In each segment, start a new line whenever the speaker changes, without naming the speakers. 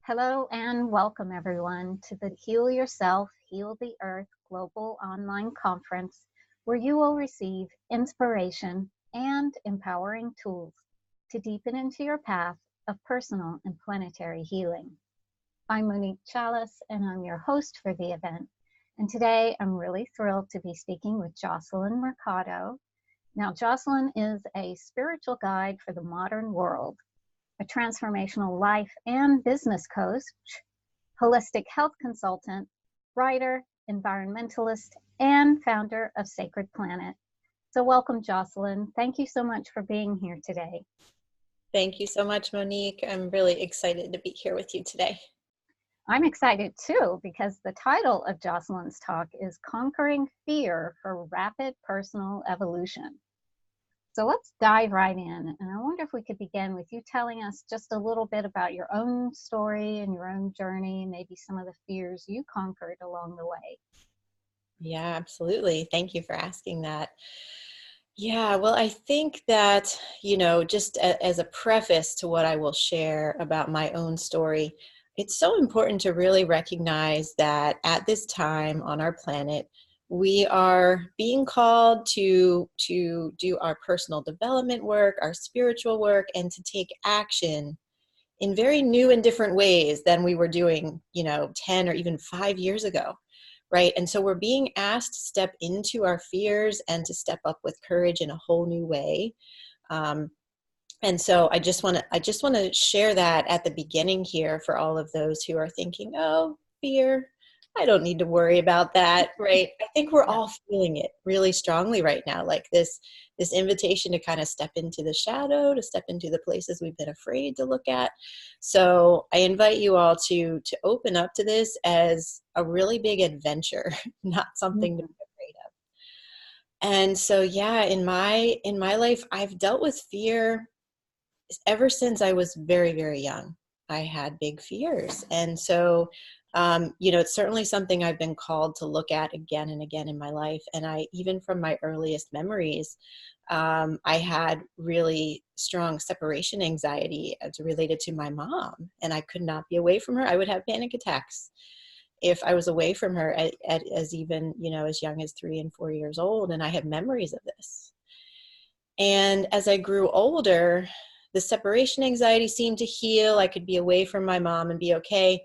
Hello and welcome everyone to the Heal Yourself, Heal the Earth Global Online Conference, where you will receive inspiration and empowering tools to deepen into your path of personal and planetary healing. I'm Monique Challis and I'm your host for the event. And today I'm really thrilled to be speaking with Jocelyn Mercado. Now, Jocelyn is a spiritual guide for the modern world, a transformational life and business coach, holistic health consultant, writer, environmentalist, and founder of Sacred Planet. So welcome, Jocelyn. Thank you so much for being here today.
Thank you so much, Monique. I'm really excited to be here with you today.
I'm excited too, because the title of Jocelyn's talk is Conquering Fear for Rapid Personal Evolution. So let's dive right in. And I wonder if we could begin with you telling us just a little bit about your own story and your own journey, maybe some of the fears you conquered along the way.
Yeah, absolutely. Thank you for asking that. Yeah, well, I think that, just as a preface to what I will share about my own story, it's so important to really recognize that at this time on our planet, we are being called to do our personal development work, our spiritual work, and to take action in very new and different ways than we were doing, 10 or even 5 years ago. Right. And so we're being asked to step into our fears and to step up with courage in a whole new way. And so I just want to share that at the beginning here for all of those who are thinking, oh, fear, I don't need to worry about that. Right. I think we're all feeling it really strongly right now, like this invitation to kind of step into the shadow, to step into the places we've been afraid to look at. So I invite you all to open up to this as a really big adventure, not something to be afraid of. And so, yeah, in my life, I've dealt with fear ever since I was very, very young. I had big fears. And so, it's certainly something I've been called to look at again and again in my life. And even from my earliest memories, I had really strong separation anxiety as related to my mom, and I could not be away from her. I would have panic attacks if I was away from her as even, as young as 3 and 4 years old. And I have memories of this. And as I grew older, the separation anxiety seemed to heal. I could be away from my mom and be okay.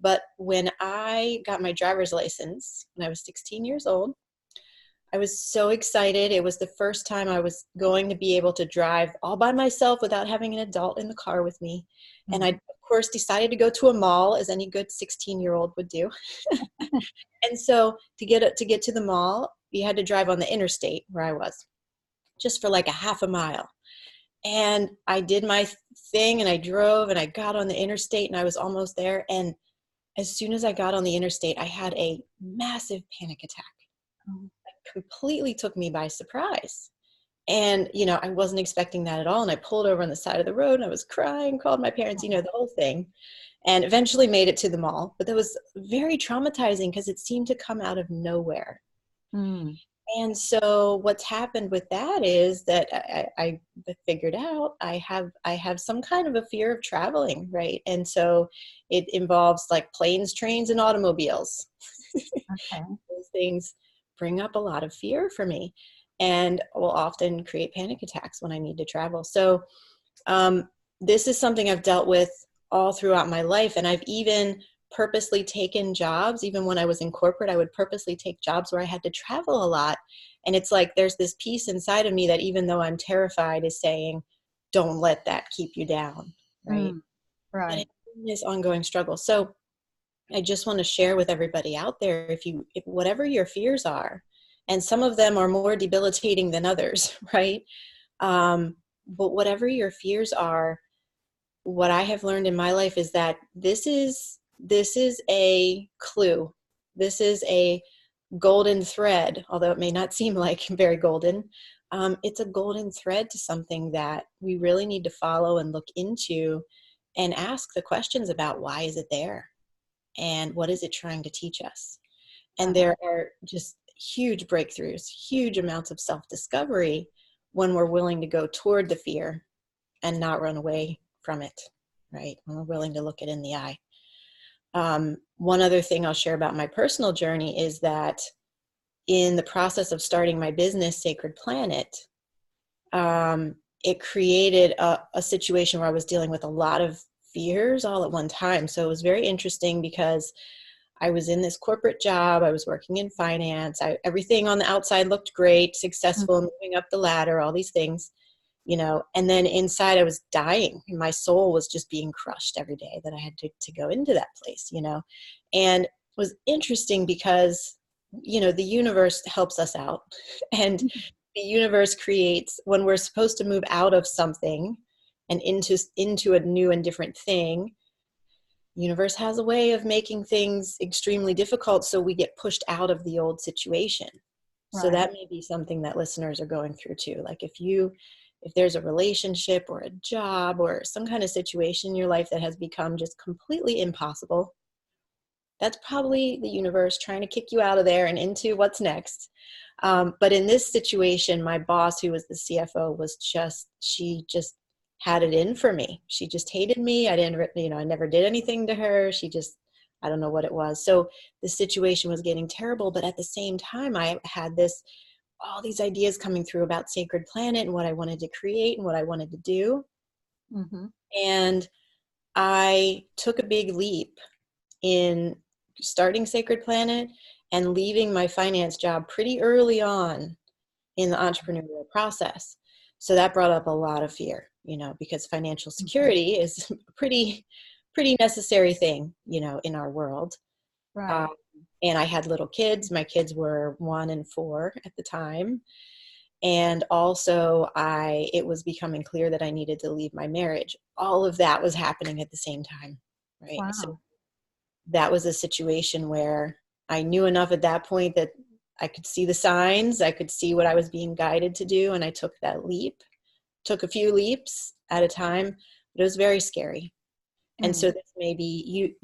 But when I got my driver's license when I was 16 years old, I was so excited. It was the first time I was going to be able to drive all by myself without having an adult in the car with me. Mm-hmm. And I, of course, decided to go to a mall, as any good 16-year-old would do. And so to get to the mall, you had to drive on the interstate where I was, just for like a half a mile. And I did my thing and I drove and I got on the interstate and I was almost there. And as soon as I got on the interstate, I had a massive panic attack. It completely took me by surprise. And, I wasn't expecting that at all. And I pulled over on the side of the road and I was crying, called my parents, the whole thing, and eventually made it to the mall. But that was very traumatizing because it seemed to come out of nowhere. Mm. And so what's happened with that is that I figured out I have some kind of a fear of traveling, right? And so it involves like planes, trains, and automobiles. Okay. Those things bring up a lot of fear for me and will often create panic attacks when I need to travel. So this is something I've dealt with all throughout my life. And I've even purposely taken jobs. Even when I was in corporate, I would purposely take jobs where I had to travel a lot. And it's like there's this piece inside of me that even though I'm terrified is saying, don't let that keep you down, right? Right. And it's this ongoing struggle. So I just want to share with everybody out there, if whatever your fears are, and some of them are more debilitating than others, right? But whatever your fears are, what I have learned in my life is that this is a clue. This is a golden thread, although it may not seem like very golden. It's a golden thread to something that we really need to follow and look into and ask the questions about why is it there and what is it trying to teach us. And there are just huge breakthroughs, huge amounts of self-discovery when we're willing to go toward the fear and not run away from it, right? When we're willing to look it in the eye. One other thing I'll share about my personal journey is that in the process of starting my business, Sacred Planet, it created a situation where I was dealing with a lot of fears all at one time. So it was very interesting because I was in this corporate job. I was working in finance. Everything on the outside looked great, successful, moving up the ladder, all these things, and then inside I was dying. My soul was just being crushed every day that I had to go into that place, and it was interesting because, the universe helps us out and the universe creates when we're supposed to move out of something and into a new and different thing. Universe has a way of making things extremely difficult, so we get pushed out of the old situation. Right. So that may be something that listeners are going through too. Like if there's a relationship or a job or some kind of situation in your life that has become just completely impossible, that's probably the universe trying to kick you out of there and into what's next. But in this situation, my boss, who was the CFO, she just had it in for me. She just hated me. I never did anything to her. I don't know what it was. So the situation was getting terrible. But at the same time, I had all these ideas coming through about Sacred Planet and what I wanted to create and what I wanted to do. Mm-hmm. And I took a big leap in starting Sacred Planet and leaving my finance job pretty early on in the entrepreneurial process. So that brought up a lot of fear, because financial security is a pretty necessary thing, in our world.
Right.
And I had little kids. My kids were 1 and 4 at the time. And also it was becoming clear that I needed to leave my marriage. All of that was happening at the same time. Right.
Wow.
So that was a situation where I knew enough at that point that I could see the signs, I could see what I was being guided to do. And I took that leap, took a few leaps at a time, but it was very scary. And so this may be,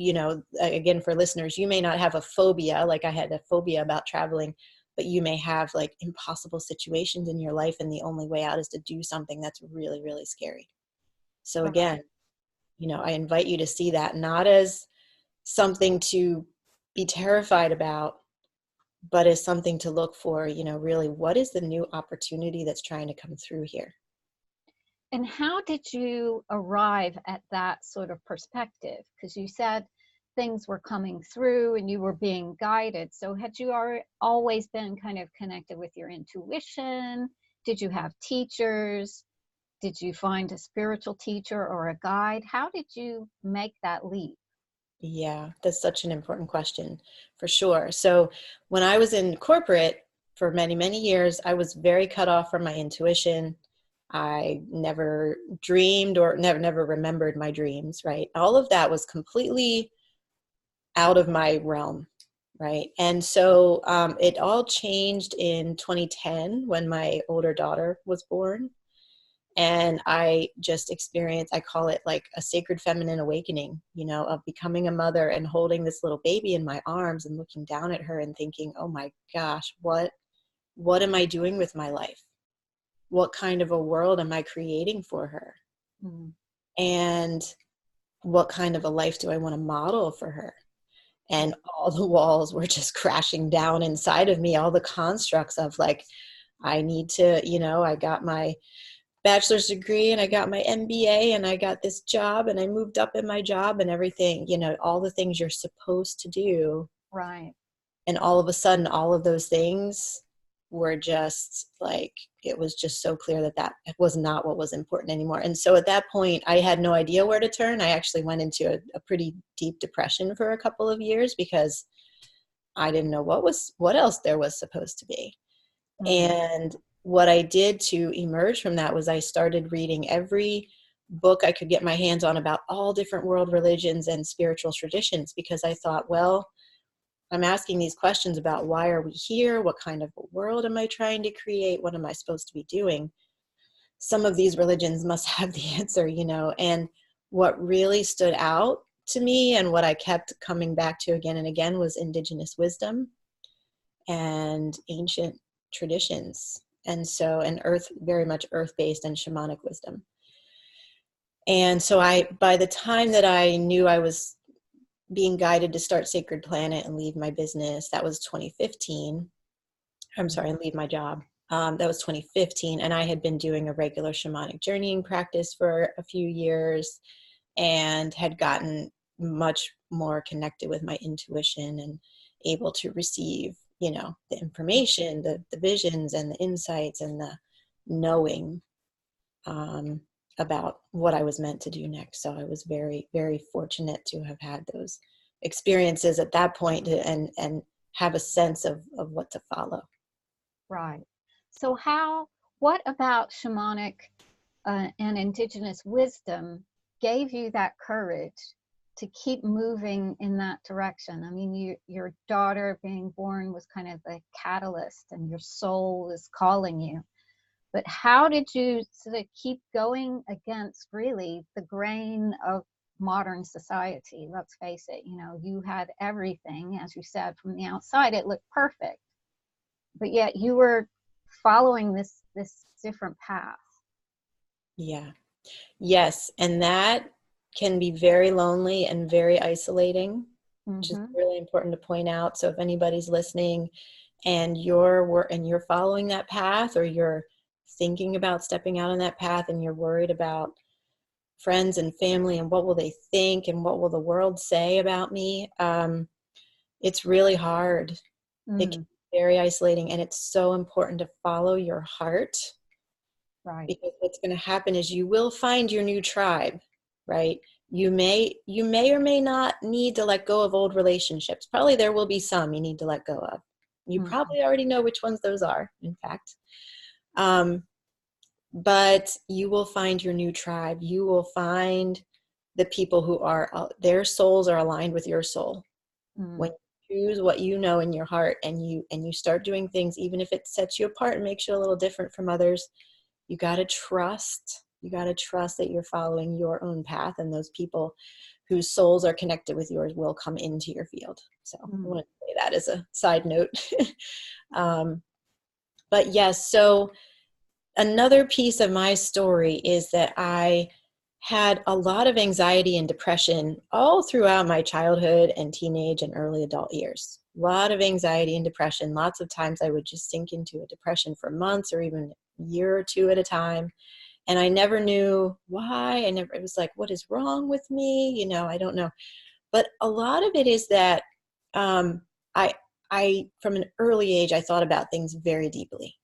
again, for listeners, you may not have a phobia, like I had a phobia about traveling, but you may have like impossible situations in your life. And the only way out is to do something that's really, really scary. So again, I invite you to see that not as something to be terrified about, but as something to look for, really, what is the new opportunity that's trying to come through here?
And how did you arrive at that sort of perspective? Because you said things were coming through and you were being guided. So had you always been kind of connected with your intuition? Did you have teachers? Did you find a spiritual teacher or a guide? How did you make that leap?
Yeah, that's such an important question, for sure. So when I was in corporate for many, many years, I was very cut off from my intuition. I never dreamed or never remembered my dreams, right? All of that was completely out of my realm, right? And so it all changed in 2010 when my older daughter was born. And I just experienced, I call it like a sacred feminine awakening, of becoming a mother and holding this little baby in my arms and looking down at her and thinking, oh my gosh, what am I doing with my life? What kind of a world am I creating for her? Mm. And what kind of a life do I want to model for her? And all the walls were just crashing down inside of me, all the constructs of like, I need to, I got my bachelor's degree and I got my MBA and I got this job and I moved up in my job and everything, all the things you're supposed to do.
Right.
And all of a sudden, all of those things were just like, it was just so clear that was not what was important anymore. And so at that point, I had no idea where to turn. I actually went into a pretty deep depression for a couple of years because I didn't know what else there was supposed to be. And what I did to emerge from that was I started reading every book I could get my hands on about all different world religions and spiritual traditions, because I thought, well, I'm asking these questions about why are we here? What kind of a world am I trying to create? What am I supposed to be doing? Some of these religions must have the answer, and what really stood out to me and what I kept coming back to again and again was indigenous wisdom and ancient traditions. And very much earth-based and shamanic wisdom. And so by the time that I knew I was being guided to start Sacred Planet and leave my business. That was 2015. I'm sorry, and leave my job. That was 2015. And I had been doing a regular shamanic journeying practice for a few years and had gotten much more connected with my intuition and able to receive, you know, the information, the visions and the insights and the knowing about what I was meant to do next. So I was very, very fortunate to have had those experiences at that point and have a sense of what to follow.
Right. So what about shamanic and indigenous wisdom gave you that courage to keep moving in that direction? I mean, your daughter being born was kind of the catalyst, and your soul is calling you. But how did you sort of keep going against really the grain of modern society? Let's face it, you know, you had everything, as you said, from the outside, it looked perfect, but yet you were following this different path.
Yeah. Yes. And that can be very lonely and very isolating, which is really important to point out. So if anybody's listening and you're following that path, or you're thinking about stepping out on that path and you're worried about friends and family and what will they think and what will the world say about me, it's really hard. It can be very isolating, and it's so important to follow your heart.
Right.
Because what's going to happen is you will find your new tribe, right? You may or may not need to let go of old relationships. Probably there will be some you need to let go of. You probably already know which ones those are, in fact. But you will find your new tribe. You will find the people who are, their souls are aligned with your soul. When you choose what you know in your heart, and you start doing things, even if it sets you apart and makes you a little different from others, you got to trust that you're following your own path, and those people whose souls are connected with yours will come into your field. So I want to say that as a side note. But yes, so another piece of my story is that I had a lot of anxiety and depression all throughout my childhood and teenage and early adult years. A lot of anxiety and depression. Lots of times I would just sink into a depression for months or even a year or two at a time. And I never knew why. It was like, what is wrong with me? You know, I don't know. But a lot of it is that I from an early age, I thought about things very deeply.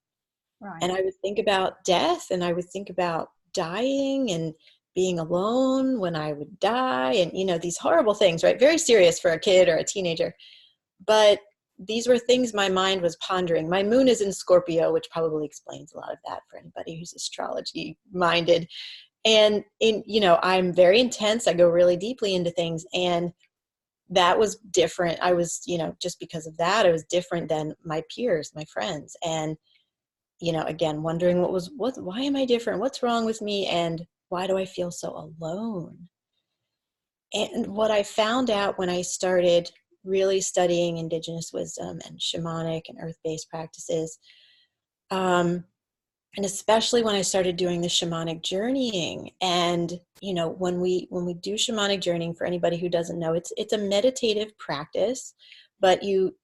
Right.
And I would think about death, and I would think about dying and being alone when I would die, and, you know, these horrible things, right? Very serious for a kid or a teenager. But these were things my mind was pondering. My moon is in Scorpio, which probably explains a lot of that for anybody who's astrology minded. And you know, I'm very intense. I go really deeply into things, and that was different. I was, you know, just because of that, I was different than my peers, my friends. And, you know, again, wondering why am I different? What's wrong with me? And why do I feel so alone? And what I found out when I started really studying indigenous wisdom and shamanic and earth-based practices, and especially when I started doing the shamanic journeying, and, you know, when we do shamanic journeying, for anybody who doesn't know, it's a meditative practice, but you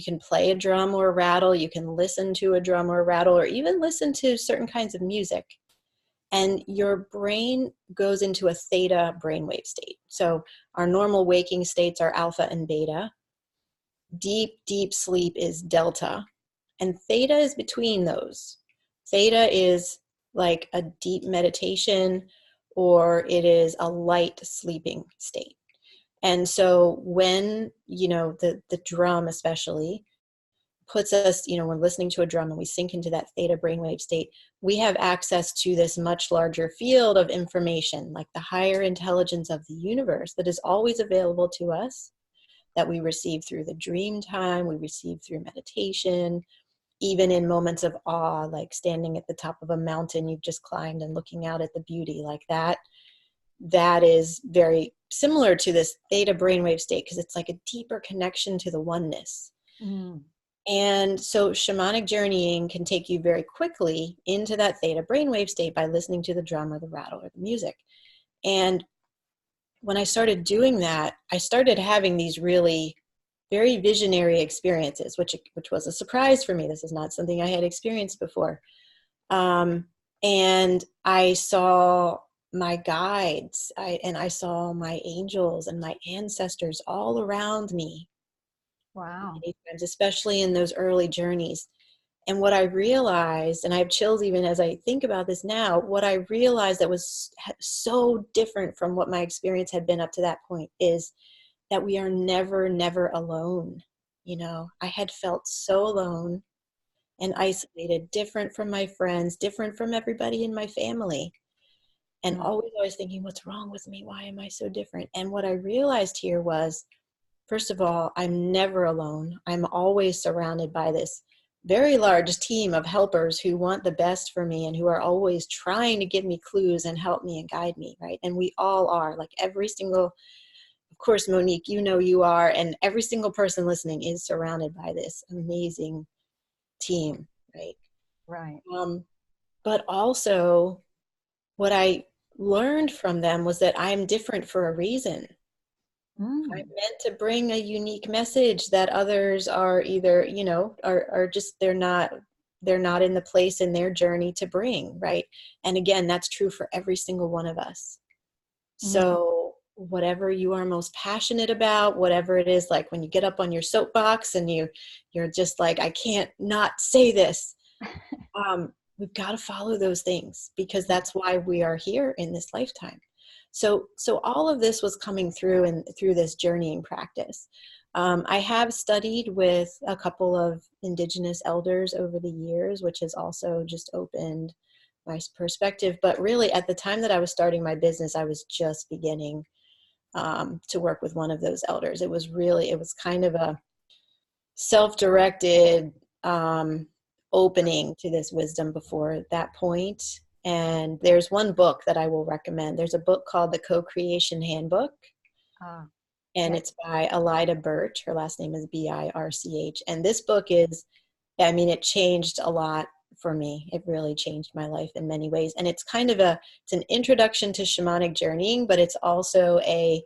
can play a drum or a rattle, you can listen to a drum or a rattle, or even listen to certain kinds of music. And your brain goes into a theta brainwave state. So our normal waking states are alpha and beta. Deep, deep sleep is delta. And theta is between those. Theta is like a deep meditation, or it is a light sleeping state. And so when, you know, the drum especially puts us, you know, we're listening to a drum and we sink into that theta brainwave state, we have access to this much larger field of information, like the higher intelligence of the universe that is always available to us, that we receive through the dream time, we receive through meditation, even in moments of awe, like standing at the top of a mountain you've just climbed and looking out at the beauty like that. That is very similar to this theta brainwave state, because it's like a deeper connection to the oneness. And so shamanic journeying can take you very quickly into that theta brainwave state by listening to the drum or the rattle or the music. And when I started doing that, I started having these really very visionary experiences, which was a surprise for me. This is not something I had experienced before. And I saw my guides, I saw my angels and my ancestors all around me.
Wow.
Many times, especially in those early journeys. And what I realized, and I have chills even as I think about this now, what I realized that was so different from what my experience had been up to that point is that we are never, never alone. You know, I had felt so alone and isolated, different from my friends, different from everybody in my family, and
Mm.
always thinking, what's wrong with me? Why am I so different? And what I realized here was, first of all, I'm never alone. I'm always surrounded by this very large team of helpers who want the best for me and who are always trying to give me clues and help me and guide me, right? And we all are, like every single, of course, Monique, you know you are, and every single person listening is surrounded by this amazing team, right?
Right.
But also, what I learned from them was that I'm different for a reason. I'm
Mm.
meant to bring a unique message that others are either, you know, are just, they're not in the place in their journey to bring, right? And again, that's true for every single one of us.
Mm.
So whatever you are most passionate about, whatever it is, like when you get up on your soapbox and you're just like, I can't not say this. We've got to follow those things because that's why we are here in this lifetime. So all of this was coming through and through this journeying practice. I have studied with a couple of Indigenous elders over the years, which has also just opened my perspective. But really, at the time that I was starting my business, I was just beginning to work with one of those elders. It was kind of a self-directed opening to this wisdom before that point. And there's one book that I will recommend. There's a book called The Co-Creation Handbook,
Ah,
and
yeah.
it's by Elida Birch. Her last name is Birch. And this book is, I mean, it changed a lot for me. It really changed my life in many ways. And it's kind of it's an introduction to shamanic journeying, but it's also an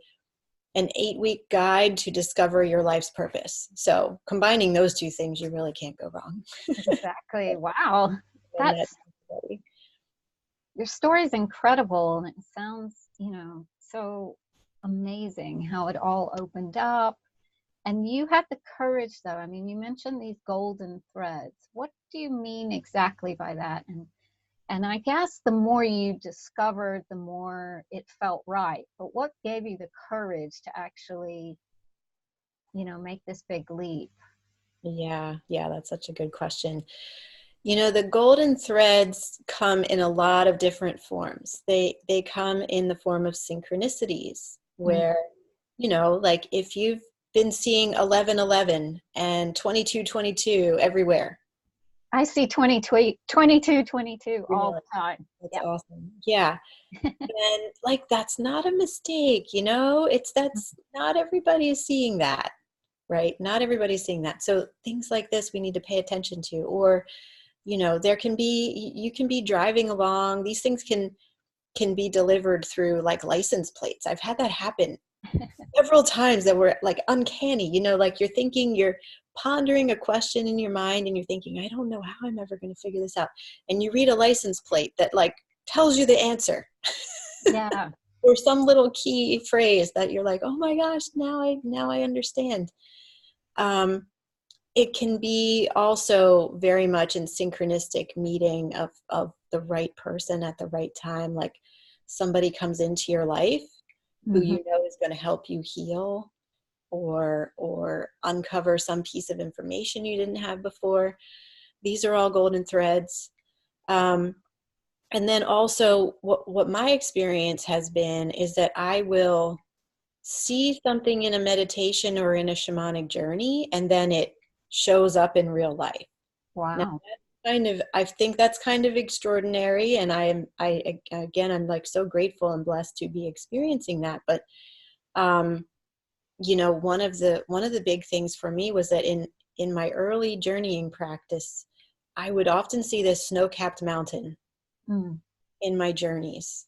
8-week guide to discover your life's purpose. So combining those two things, you really can't go wrong.
Exactly. Wow.
And that,
That's your story is incredible, and it sounds, so amazing how it all opened up. And you had the courage, though. I mean, you mentioned these golden threads. What do you mean exactly by that? And I guess the more you discovered, the more it felt right. But what gave you the courage to actually, make this big leap?
yeah, that's such a good question. You know, the golden threads come in a lot of different forms. They come in the form of synchronicities
Mm.
where, you know, like if you've been seeing 1111 and 2222 everywhere.
I see 22 all
Really?
the time.
That's
Yep.
awesome. Yeah. And like, that's not a mistake, you know, that's not everybody is seeing that, right? Not everybody's seeing that. So things like this, we need to pay attention to, or, you know, you can be driving along. These things can be delivered through like license plates. I've had that happen several times that were like uncanny, you know, like you're pondering a question in your mind and you're thinking, I don't know how I'm ever going to figure this out. And you read a license plate that like tells you the answer.
Yeah.
Or some little key phrase that you're like, oh my gosh, now I understand. It can be also very much in synchronistic meeting of the right person at the right time. Like somebody comes into your life who
Hmm.
you know is going to help you heal or uncover some piece of information you didn't have before. These are all golden threads. Um, and then also what my experience has been is that I will see something in a meditation or in a shamanic journey, and then it shows up in real life. Now,
Wow.
I think that's kind of extraordinary, and I'm like so grateful and blessed to be experiencing that. But you know, one of the big things for me was that in my early journeying practice, I would often see this snow-capped mountain
Mm.
in my journeys.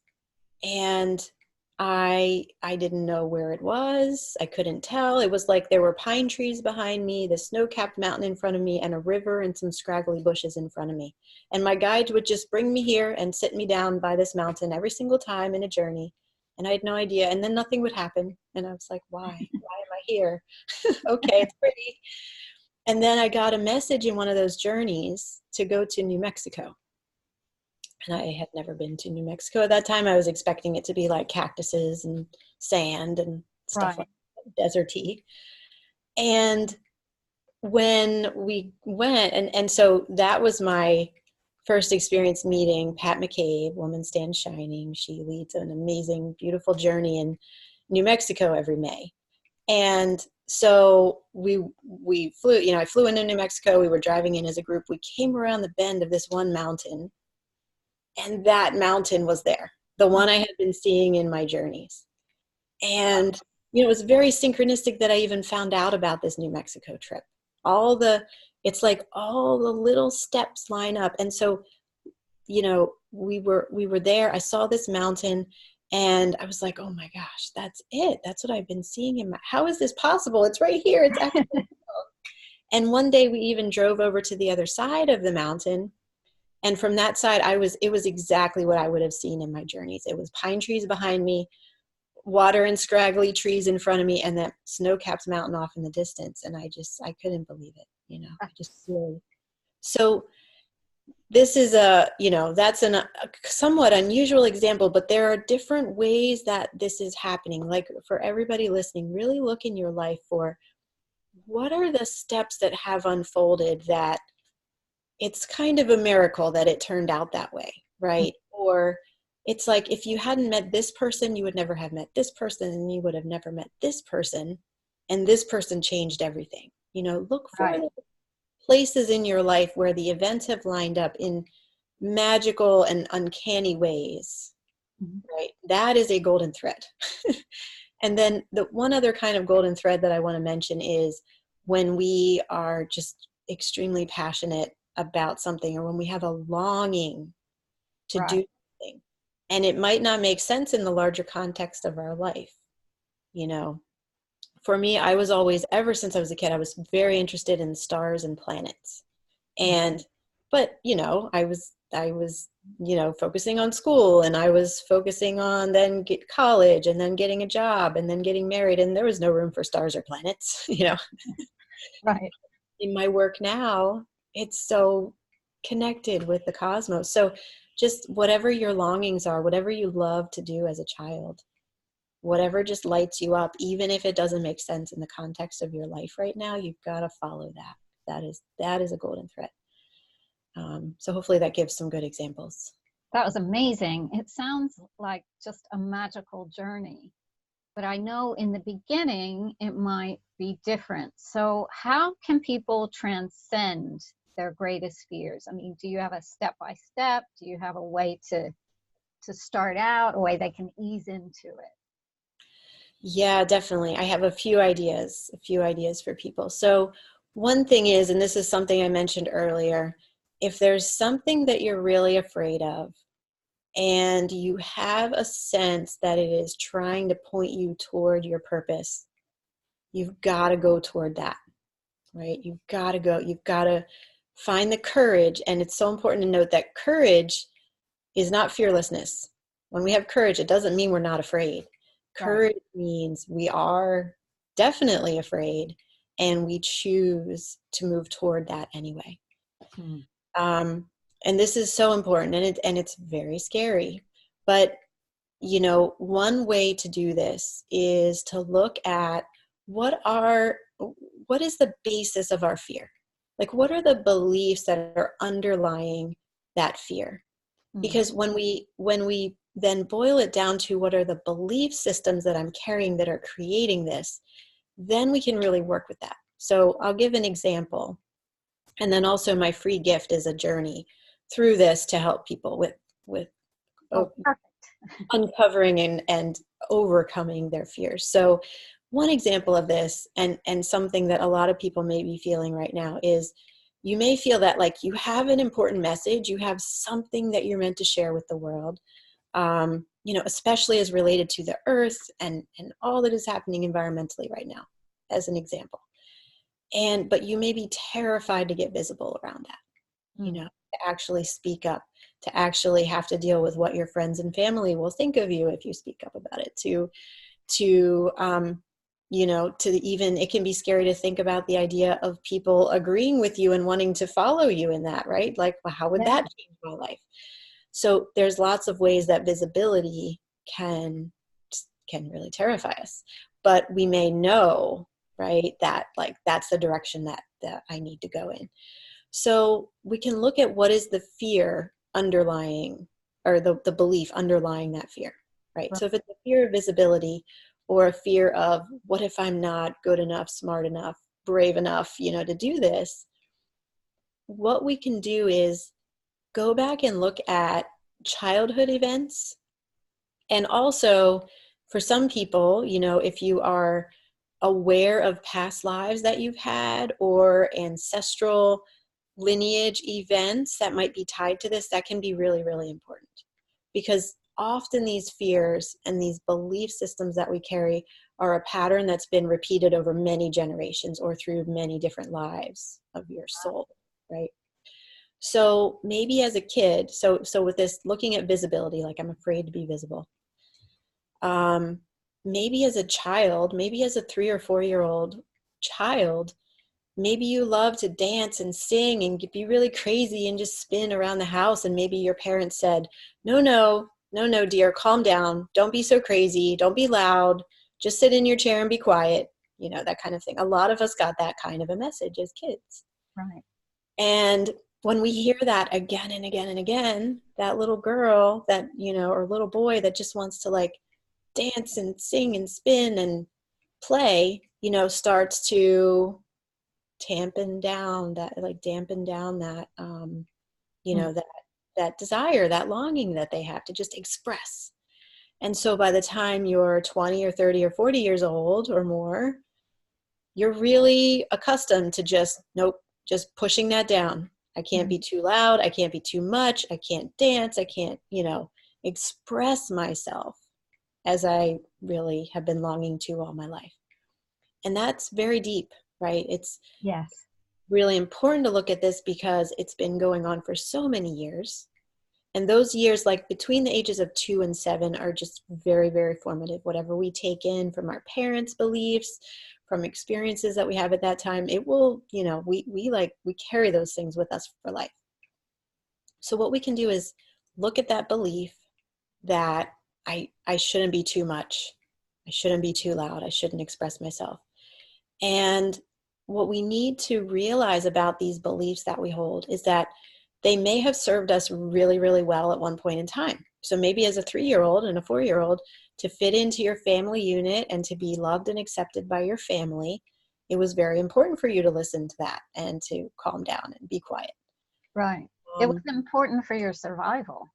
And I didn't know where it was. I couldn't tell. It was like there were pine trees behind me, the snow-capped mountain in front of me, and a river and some scraggly bushes in front of me. And my guide would just bring me here and sit me down by this mountain every single time in a journey. And I had no idea. And then nothing would happen. And I was like, why? Why am I here? Okay, it's pretty. And then I got a message in one of those journeys to go to New Mexico. And I had never been to New Mexico at that time. I was expecting it to be like cactuses and sand and stuff
Right.
like that, deserty. And when we went, and so that was my first experience meeting Pat McCabe, Woman Stand Shining. She leads an amazing, beautiful journey in New Mexico every May. And so we flew, I flew into New Mexico. We were driving in as a group. We came around the bend of this one mountain, and that mountain was there, the one I had been seeing in my journeys. And, it was very synchronistic that I even found out about this New Mexico trip. It's like all the little steps line up. And so, we were there. I saw this mountain and I was like, oh my gosh, that's it. That's what I've been seeing how is this possible? It's right here. It's actually. And one day we even drove over to the other side of the mountain. And from that side, it was exactly what I would have seen in my journeys. It was pine trees behind me, water and scraggly trees in front of me, and that snow-capped mountain off in the distance. And I couldn't believe it. I just really. So this is that's a somewhat unusual example, but there are different ways that this is happening. Like for everybody listening, really look in your life for what are the steps that have unfolded that it's kind of a miracle that it turned out that way, right? Or it's like if you hadn't met this person, you would never have met this person, and you would have never met this person, and this person changed everything. Look for
Right.
the places in your life where the events have lined up in magical and uncanny ways, right? That is a golden thread. And then the one other kind of golden thread that I want to mention is when we are just extremely passionate about something, or when we have a longing to
Right.
do something, and it might not make sense in the larger context of our life. For me, I was always, ever since I was a kid, I was very interested in stars and planets. But I was focusing on school, and I was focusing on then get college, and then getting a job, and then getting married, and there was no room for stars or planets.
Right.
In my work now, it's so connected with the cosmos. So just whatever your longings are, whatever you love to do as a child, whatever just lights you up, even if it doesn't make sense in the context of your life right now, you've got to follow that. That is a golden thread. So hopefully that gives some good examples.
That was amazing. It sounds like just a magical journey, but I know in the beginning it might be different. So how can people transcend their greatest fears? I mean, do you have a step-by-step? Do you have a way to start out, a way they can ease into it?
Yeah, definitely. I have a few ideas for people. So one thing is, and this is something I mentioned earlier, if there's something that you're really afraid of, and you have a sense that it is trying to point you toward your purpose, you've got to go toward that, right? You've got to find the courage. And it's so important to note that courage is not fearlessness. When we have courage, it doesn't mean we're not afraid. Courage means we are definitely afraid, and we choose to move toward that anyway. And this is so important, and it's very scary. But, one way to do this is to look at what is the basis of our fear? Like, what are the beliefs that are underlying that fear? Because when we then boil it down to what are the belief systems that I'm carrying that are creating this, then we can really work with that. So I'll give an example. And then also my free gift is a journey through this to help people with uncovering and overcoming their fears. So one example of this, and something that a lot of people may be feeling right now, is you may feel that like you have an important message, you have something that you're meant to share with the world, especially as related to the earth and all that is happening environmentally right now, as an example. But you may be terrified to get visible around that,
Mm.
to actually speak up, to actually have to deal with what your friends and family will think of you if you speak up about it, it can be scary to think about the idea of people agreeing with you and wanting to follow you in that, right? Like, well, how would
Yeah.
that change my life? So there's lots of ways that visibility can really terrify us, but we may know, right, that like that's the direction that I need to go in. So we can look at what is the fear underlying, or the belief underlying that fear, right?
Right.
So if it's a fear of visibility, or a fear of what if I'm not good enough, smart enough, brave enough, to do this, what we can do is go back and look at childhood events. And also, for some people, if you are aware of past lives that you've had, or ancestral lineage events that might be tied to this, that can be really, really important. Because often these fears and these belief systems that we carry are a pattern that's been repeated over many generations or through many different lives of your soul, right? So maybe as a kid, so with this looking at visibility, like I'm afraid to be visible. Maybe as a child, maybe as a 3 or 4-year-old child, maybe you love to dance and sing and be really crazy and just spin around the house. And maybe your parents said, no, dear, calm down. Don't be so crazy. Don't be loud. Just sit in your chair and be quiet. That kind of thing. A lot of us got that kind of a message as kids.
Right.
And when we hear that again and again and again, that little girl that, or little boy that just wants to like dance and sing and spin and play, starts to dampen down that,
Mm.
that desire, that longing that they have to just express. And so by the time you're 20 or 30 or 40 years old or more, you're really accustomed to just pushing that down. I can't be too loud. I can't be too much. I can't dance. I can't, express myself as I really have been longing to all my life. And that's very deep, right? It's
Yes.
really important to look at this because it's been going on for so many years. And those years, like between the ages of 2 and 7, are just very, very formative. Whatever we take in from our parents' beliefs, from experiences that we have at that time, it will, we carry those things with us for life. So what we can do is look at that belief that I shouldn't be too much. I shouldn't be too loud. I shouldn't express myself. And what we need to realize about these beliefs that we hold is that they may have served us really, really well at one point in time. So maybe as a 3-year-old and a 4-year-old, to fit into your family unit and to be loved and accepted by your family, it was very important for you to listen to that and to calm down and be quiet.
Right. It was important for your survival.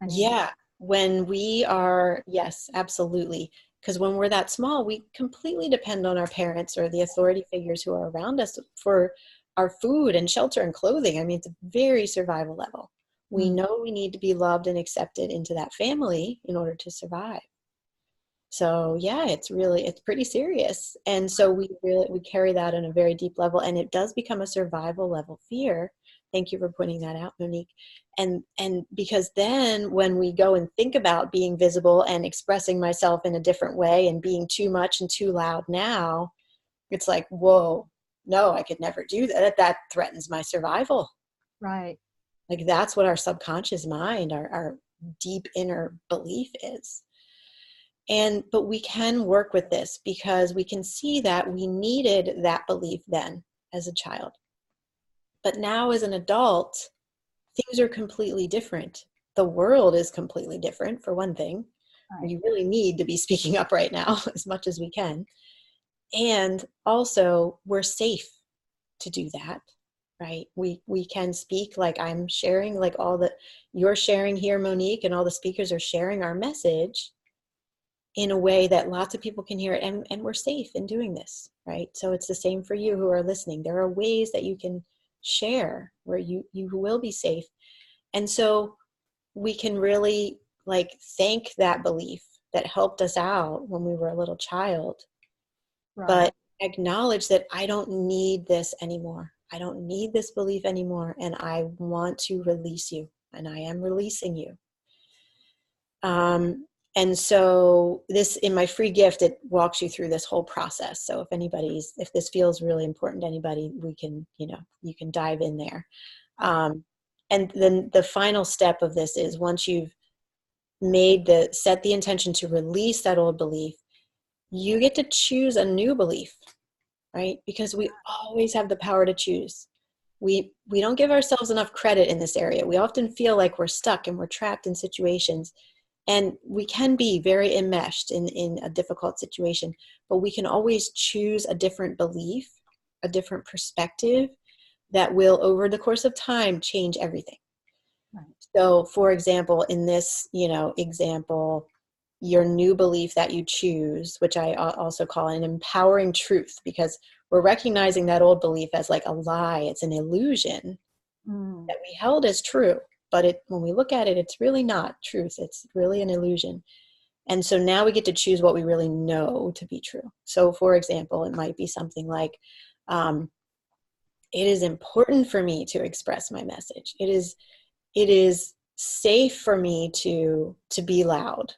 Yeah. When we are, yes, absolutely. Because when we're that small, we completely depend on our parents or the authority figures who are around us for our food and shelter and clothing. I mean, it's a very survival level. We know we need to be loved and accepted into that family in order to survive. So yeah, it's pretty serious. And so we carry that on a very deep level, and it does become a survival level fear. Thank you for pointing that out, Monique. And because then when we go and think about being visible and expressing myself in a different way and being too much and too loud now, it's like, whoa, no, I could never do that. That threatens my survival.
Right.
Like that's what our subconscious mind, our deep inner belief is. But we can work with this because we can see that we needed that belief then as a child. But now as an adult, things are completely different. The world is completely different, for one thing.
Right.
You really need to be speaking up right now as much as we can. And also, we're safe to do that, right? We can speak like I'm sharing, like all that you're sharing here, Monique, and all the speakers are sharing our message in a way that lots of people can hear it, and we're safe in doing this, right? So it's the same for you who are listening. There are ways that you can share where you will be safe. And so we can really like thank that belief that helped us out when we were a little child,
Right.
but acknowledge that I don't need this anymore. I don't need this belief anymore. And I want to release you, and I am releasing you. And so this, in my free gift, it walks you through this whole process. So if this feels really important to anybody, we can, you can dive in there. And then the final step of this is, once you've set the intention to release that old belief, you get to choose a new belief, right? Because we always have the power to choose. We don't give ourselves enough credit in this area. We often feel like we're stuck and we're trapped in situations. And we can be very enmeshed in a difficult situation, but we can always choose a different belief, a different perspective that will, over the course of time, change everything. Right. So, for example, in this, example, your new belief that you choose, which I also call an empowering truth, because we're recognizing that old belief as like a lie. It's an illusion that we held as true. But when we look at it, it's really not truth. It's really an illusion. And so now we get to choose what we really know to be true. So, for example, it might be something like, it is important for me to express my message. It is safe for me to be loud.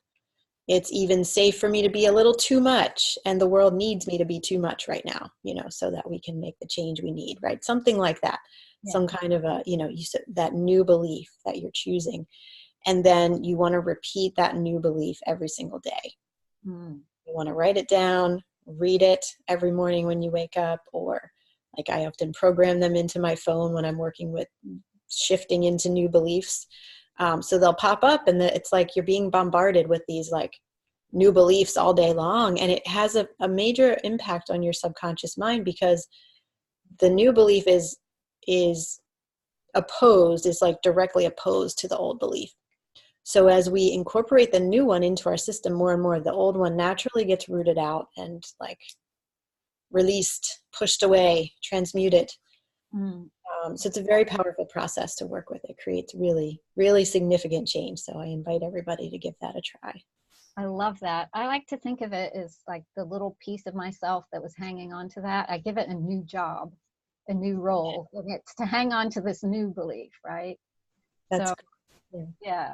It's even safe for me to be a little too much, and the world needs me to be too much right now, so that we can make the change we need, right? Something like that. Yeah. Some kind of that new belief that you're choosing. And then you want to repeat that new belief every single day. You want to write it down, read it every morning when you wake up, or like I often program them into my phone when I'm working with shifting into new beliefs. So they'll pop up, and it's like you're being bombarded with these like new beliefs all day long. And it has a major impact on your subconscious mind, because the new belief is like directly opposed to the old belief. So as we incorporate the new one into our system more and more, the old one naturally gets rooted out and like released, pushed away, transmuted. So it's a very powerful process to work with. It creates really, really significant change. So I invite everybody to give that a try.
I love that. I like to think of it as like the little piece of myself that was hanging on to that. I give it a new job, a new role, and it's to hang on to this new belief, right?
That's
so cool. Yeah.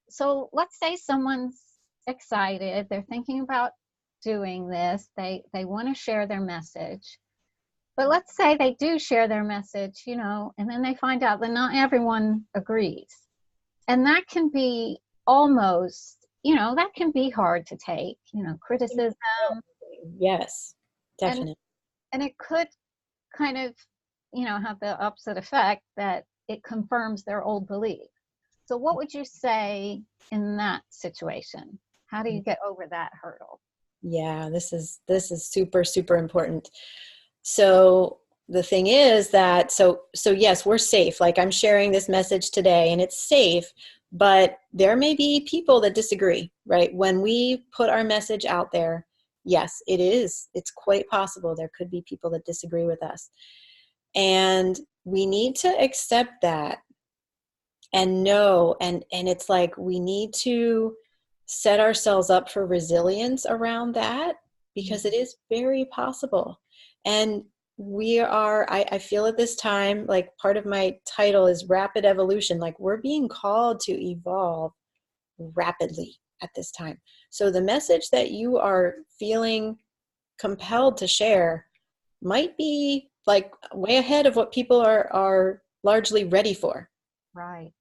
So let's say someone's excited, they're thinking about doing this, they want to share their message. But let's say they do share their message, and then they find out that not everyone agrees. And that can be almost, that can be hard to take, criticism.
Yes, definitely.
And it could kind of, have the opposite effect that it confirms their old belief. So what would you say in that situation? How do you get over that hurdle?
Yeah, this is super, super important. So the thing is that, so yes, we're safe. Like I'm sharing this message today and it's safe, but there may be people that disagree, right? When we put our message out there, yes, it's quite possible there could be people that disagree with us. And we need to accept that and know, and it's like we need to set ourselves up for resilience around that, because it is very possible. And I feel at this time, like part of my title is rapid evolution. Like we're being called to evolve rapidly at this time. So the message that you are feeling compelled to share might be like way ahead of what people are largely ready for.
Right.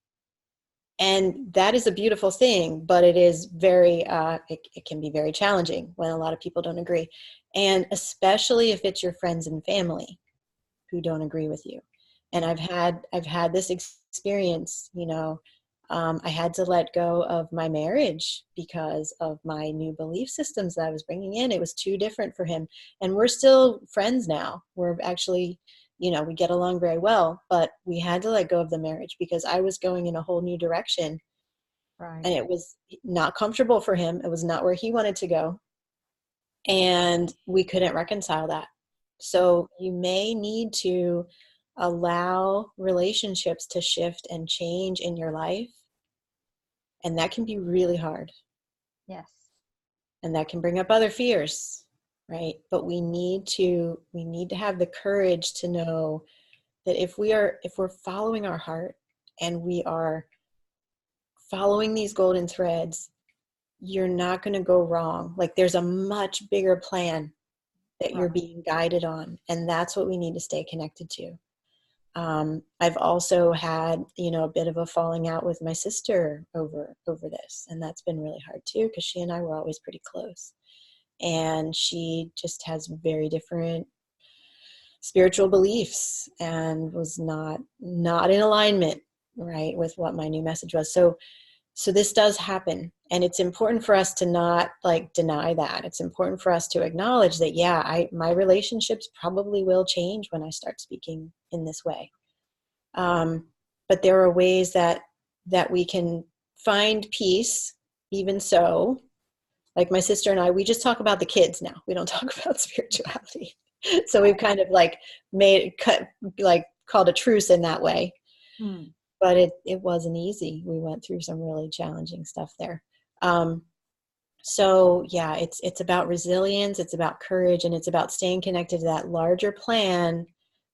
And that is a beautiful thing, but it is very, it can be very challenging when a lot of people don't agree. And especially if it's your friends and family who don't agree with you. And I've had this experience, I had to let go of my marriage because of my new belief systems that I was bringing in. It was too different for him. And we're still friends now. We're actually, we get along very well, but we had to let go of the marriage because I was going in a whole new direction.
Right.
And it was not comfortable for him. It was not where he wanted to go. And we couldn't reconcile that. So you may need to allow relationships to shift and change in your life And that can be really hard.
Yes.
And that can bring up other fears, right? But we need to have the courage to know that if we're following our heart and we are following these golden threads, you're not going to go wrong. Like, there's a much bigger plan that you're
Right.
being guided on. And that's what we need to stay connected to. I've also had, a bit of a falling out with my sister over this. And that's been really hard too, because she and I were always pretty close. And she just has very different spiritual beliefs and was not in alignment, right, with what my new message was. So this does happen. And it's important for us to not deny that. It's important for us to acknowledge that, my relationships probably will change when I start speaking in this way. But there are ways that we can find peace, even so. Like my sister and I, we just talk about the kids now. We don't talk about spirituality. So we've kind of called a truce in that way.
Hmm.
But it wasn't easy. We went through some really challenging stuff there. So yeah, it's about resilience, it's about courage, and it's about staying connected to that larger plan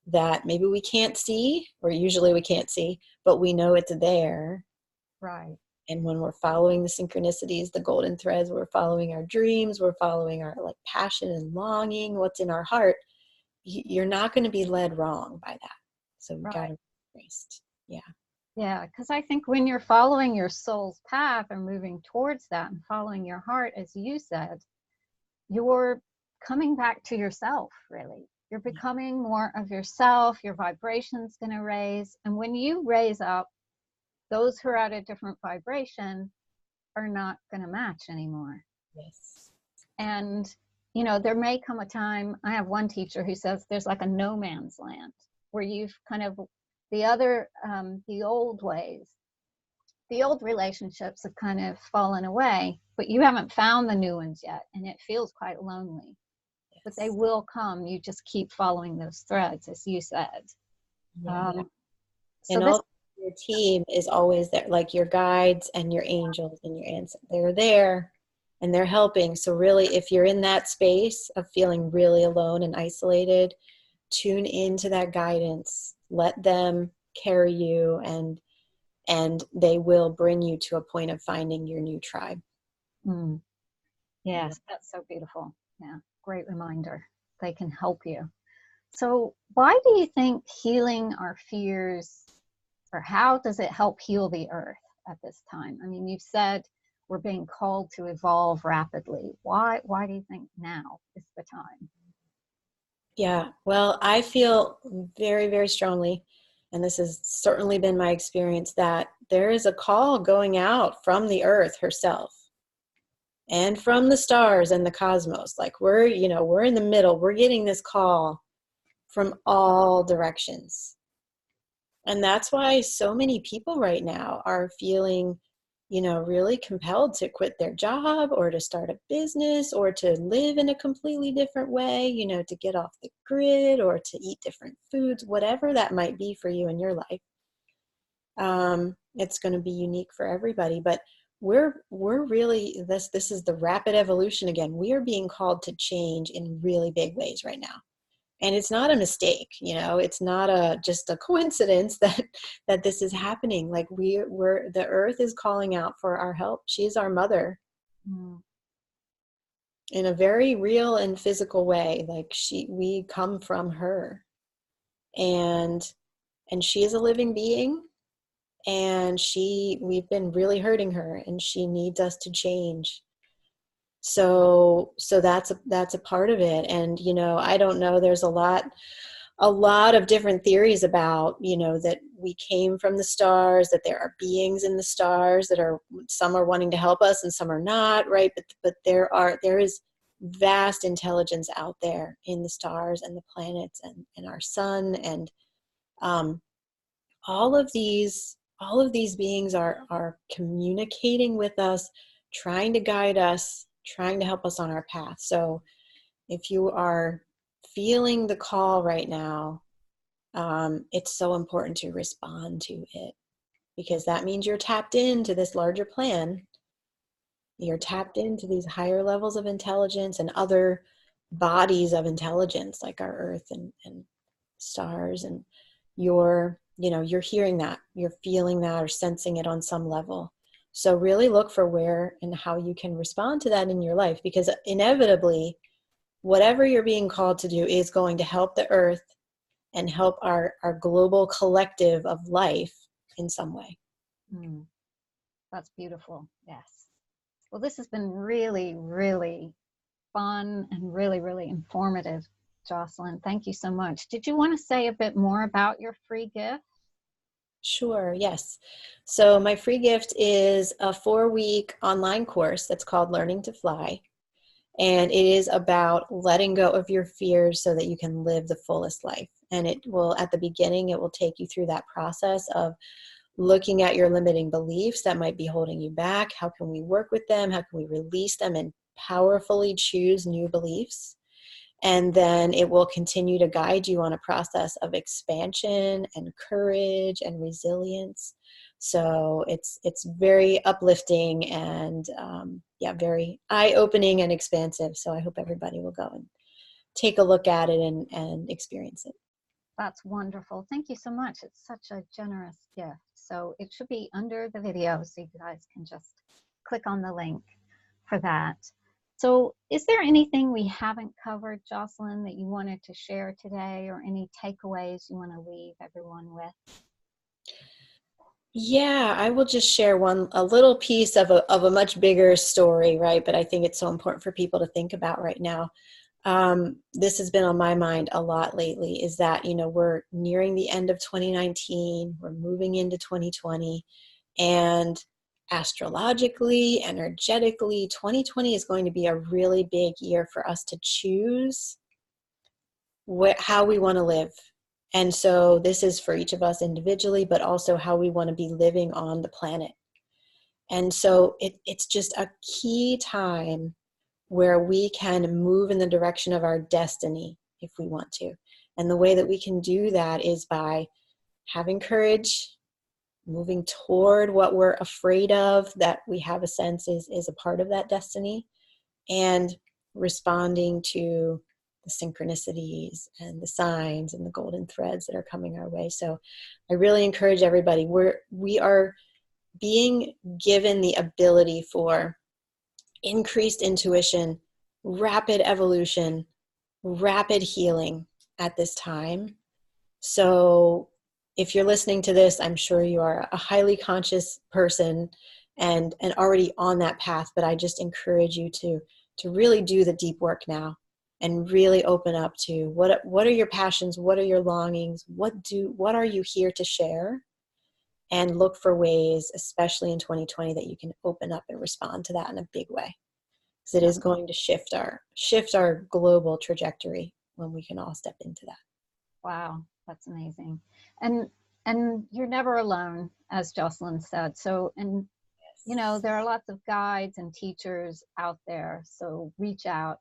that maybe we can't see, or usually we can't see, but we know it's there.
Right.
And when we're following the synchronicities, the golden threads, we're following our dreams, we're following our passion and longing, what's in our heart, you're not going to be led wrong by that. So we've got to be embraced. Yeah.
Yeah, because I think when you're following your soul's path and moving towards that and following your heart, as you said, you're coming back to yourself, really. You're becoming more of yourself, your vibration's going to raise. And when you raise up, those who are at a different vibration are not going to match anymore.
Yes.
And, there may come a time, I have one teacher who says there's like a no man's land where you've kind of, the old ways, the old relationships have kind of fallen away, but you haven't found the new ones yet. And it feels quite lonely, but they will come. You just keep following those threads, as you said.
Yeah.
So
and your team is always there, like your guides and your angels and your ancestors. They're there and they're helping. So really, if you're in that space of feeling really alone and isolated, tune into that guidance. Let them carry you, and they will bring you to a point of finding your new tribe.
Yes, that's so beautiful. Yeah, great reminder. They can help you. So why do you think healing our fears, or how does it help heal the earth at this time? I mean, you've said we're being called to evolve rapidly. Why do you think now is the time?
Yeah, well, I feel very, very strongly, and this has certainly been my experience, that there is a call going out from the earth herself and from the stars and the cosmos. Like we're in the middle. We're getting this call from all directions. And that's why so many people right now are feeling, really compelled to quit their job or to start a business or to live in a completely different way, to get off the grid or to eat different foods, whatever that might be for you in your life. It's going to be unique for everybody, but we're really, this is the rapid evolution again. We are being called to change in really big ways right now. And it's not a mistake, it's not just a coincidence that this is happening. Like the earth is calling out for our help. She is our mother in a very real and physical way. Like we come from her, and she is a living being, and we've been really hurting her, and she needs us to change. So that's a part of it. And, I don't know, there's a lot of different theories about, that we came from the stars, that there are beings in the stars that some are wanting to help us and some are not, right? But there is vast intelligence out there in the stars and the planets and our sun. And all of these beings are communicating with us, trying to guide us, trying to help us on our path. So if you are feeling the call right now, it's so important to respond to it, because that means you're tapped into this larger plan. You're tapped into these higher levels of intelligence and other bodies of intelligence like our earth and stars, and you're hearing that, you're feeling that or sensing it on some level. So really look for where and how you can respond to that in your life, because inevitably whatever you're being called to do is going to help the earth and help our global collective of life in some way.
That's beautiful. Yes. Well, this has been really, really fun and really, really informative, Jocelyn. Thank you so much. Did you want to say a bit more about your free gift?
Sure, yes. So my free gift is a 4-week online course that's called Learning to Fly. And it is about letting go of your fears so that you can live the fullest life. And it will, at the beginning, it will take you through that process of looking at your limiting beliefs that might be holding you back. How can we work with them? How can we release them and powerfully choose new beliefs? And then it will continue to guide you on a process of expansion and courage and resilience. So it's very uplifting and very eye-opening and expansive. So I hope everybody will go and take a look at it and experience it.
That's wonderful. Thank you so much. It's such a generous gift. So it should be under the video, so you guys can just click on the link for that. So is there anything we haven't covered, Jocelyn, that you wanted to share today, or any takeaways you want to leave everyone with?
Yeah, I will just share a little piece of a much bigger story, right? But I think it's so important for people to think about right now. This has been on my mind a lot lately, is that, we're nearing the end of 2019, we're moving into 2020, and astrologically, energetically, 2020 is going to be a really big year for us to choose how we want to live. And so this is for each of us individually, but also how we want to be living on the planet. And so it's just a key time where we can move in the direction of our destiny if we want to. And the way that we can do that is by having courage, moving toward what we're afraid of, that we have a sense is a part of that destiny, and responding to the synchronicities and the signs and the golden threads that are coming our way. So I really encourage everybody, we are being given the ability for increased intuition, rapid evolution, rapid healing at this time. So if you're listening to this, I'm sure you are a highly conscious person and already on that path, but I just encourage you to really do the deep work now and really open up to what are your passions, what are your longings, what are you here to share, and look for ways, especially in 2020, that you can open up and respond to that in a big way. Because it is going to shift our global trajectory when we can all step into that.
Wow, that's amazing. And you're never alone, as Jocelyn said. So, and there are lots of guides and teachers out there. So reach out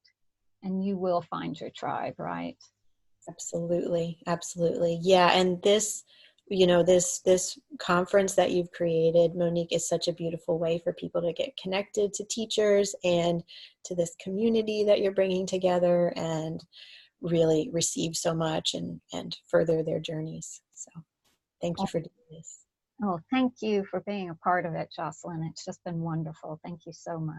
and you will find your tribe, right?
Absolutely. Absolutely. Yeah. And this conference that you've created, Monique, is such a beautiful way for people to get connected to teachers and to this community that you're bringing together, and really receive so much and further their journeys. So thank you for doing this.
Oh, thank you for being a part of it, Jocelyn. It's just been wonderful. Thank you so much.